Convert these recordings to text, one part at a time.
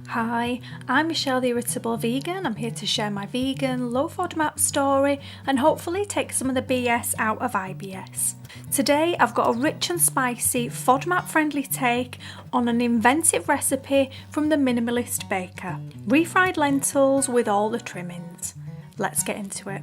Hi, I'm Michelle the Irritable Vegan. I'm here to share my vegan low FODMAP story and hopefully take some of the BS out of IBS. Today I've got a rich and spicy FODMAP friendly take on an inventive recipe from the Minimalist Baker. Refried lentils with all the trimmings. Let's get into it.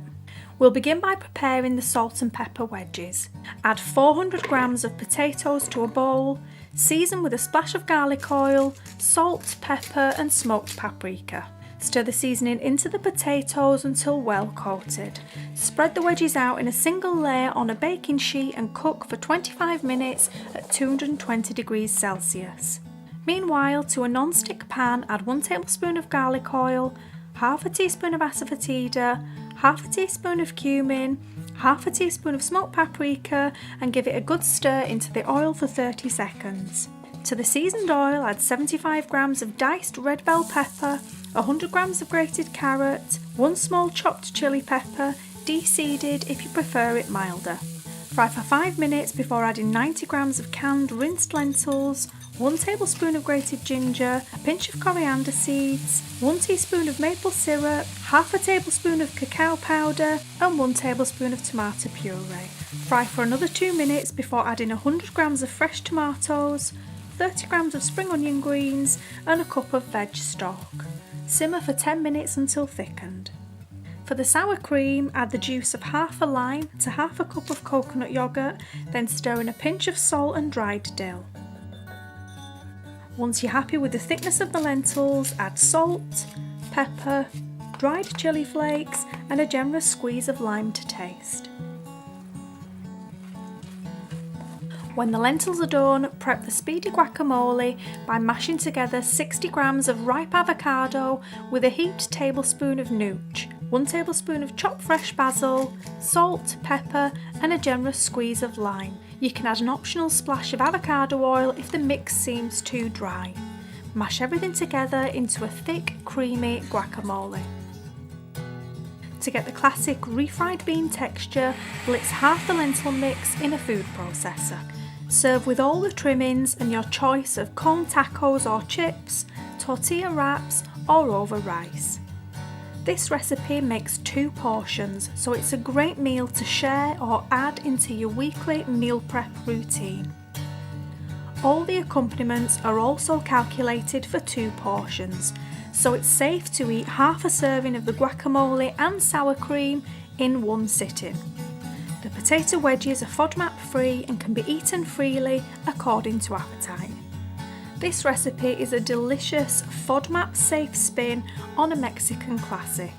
We'll begin by preparing the salt and pepper wedges. Add 400 grams of potatoes to a bowl, season with a splash of garlic oil, salt, pepper and smoked paprika. Stir the seasoning into the potatoes until well coated. Spread the wedges out in a single layer on a baking sheet and cook for 25 minutes at 220 degrees Celsius. Meanwhile, to a non-stick pan, add 1 tablespoon of garlic oil, half a teaspoon of asafoetida, half a teaspoon of cumin, half a teaspoon of smoked paprika and give it a good stir into the oil for 30 seconds. To the seasoned oil add 75 grams of diced red bell pepper, 100 grams of grated carrot, 1 small chopped chili pepper, de-seeded if you prefer it milder. Fry for 5 minutes before adding 90 grams of canned rinsed lentils, 1 tablespoon of grated ginger, a pinch of coriander seeds, 1 teaspoon of maple syrup, half a tablespoon of cacao powder and 1 tablespoon of tomato puree. Fry for another 2 minutes before adding 100 grams of fresh tomatoes, 30 grams of spring onion greens and a cup of veg stock. Simmer for 10 minutes until thickened. For the sour cream, add the juice of half a lime to half a cup of coconut yogurt, then stir in a pinch of salt and dried dill. Once you're happy with the thickness of the lentils, add salt, pepper, dried chili flakes and a generous squeeze of lime to taste. When the lentils are done, prep the speedy guacamole by mashing together 60 grams of ripe avocado with a heaped tablespoon of nooch, 1 tablespoon of chopped fresh basil, salt, pepper and a generous squeeze of lime. You can add an optional splash of avocado oil if the mix seems too dry. Mash everything together into a thick, creamy guacamole. To get the classic refried bean texture, blitz half the lentil mix in a food processor. Serve with all the trimmings and your choice of corn tacos or chips, tortilla wraps or over rice. This recipe makes 2 portions, so it's a great meal to share or add into your weekly meal prep routine. All the accompaniments are also calculated for 2 portions, so it's safe to eat half a serving of the guacamole and sour cream in one sitting. The potato wedges are FODMAP free and can be eaten freely according to appetite. This recipe is a delicious FODMAP safe spin on a Mexican classic,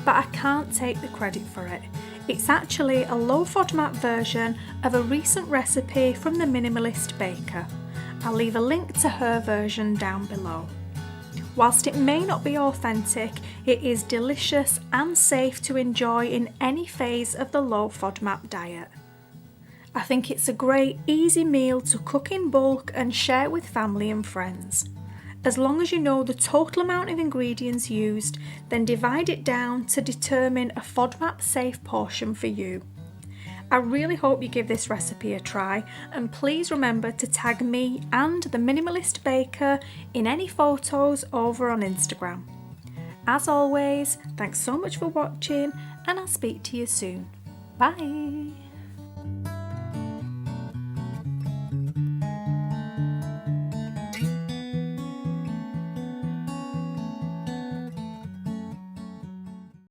but I can't take the credit for it. It's actually a low FODMAP version of a recent recipe from the Minimalist Baker. I'll leave a link to her version down below. Whilst it may not be authentic, it is delicious and safe to enjoy in any phase of the low FODMAP diet. I think it's a great, easy meal to cook in bulk and share with family and friends. As long as you know the total amount of ingredients used, then divide it down to determine a FODMAP safe portion for you. I really hope you give this recipe a try, and please remember to tag me and the Minimalist Baker in any photos over on Instagram. As always, thanks so much for watching and I'll speak to you soon. Bye!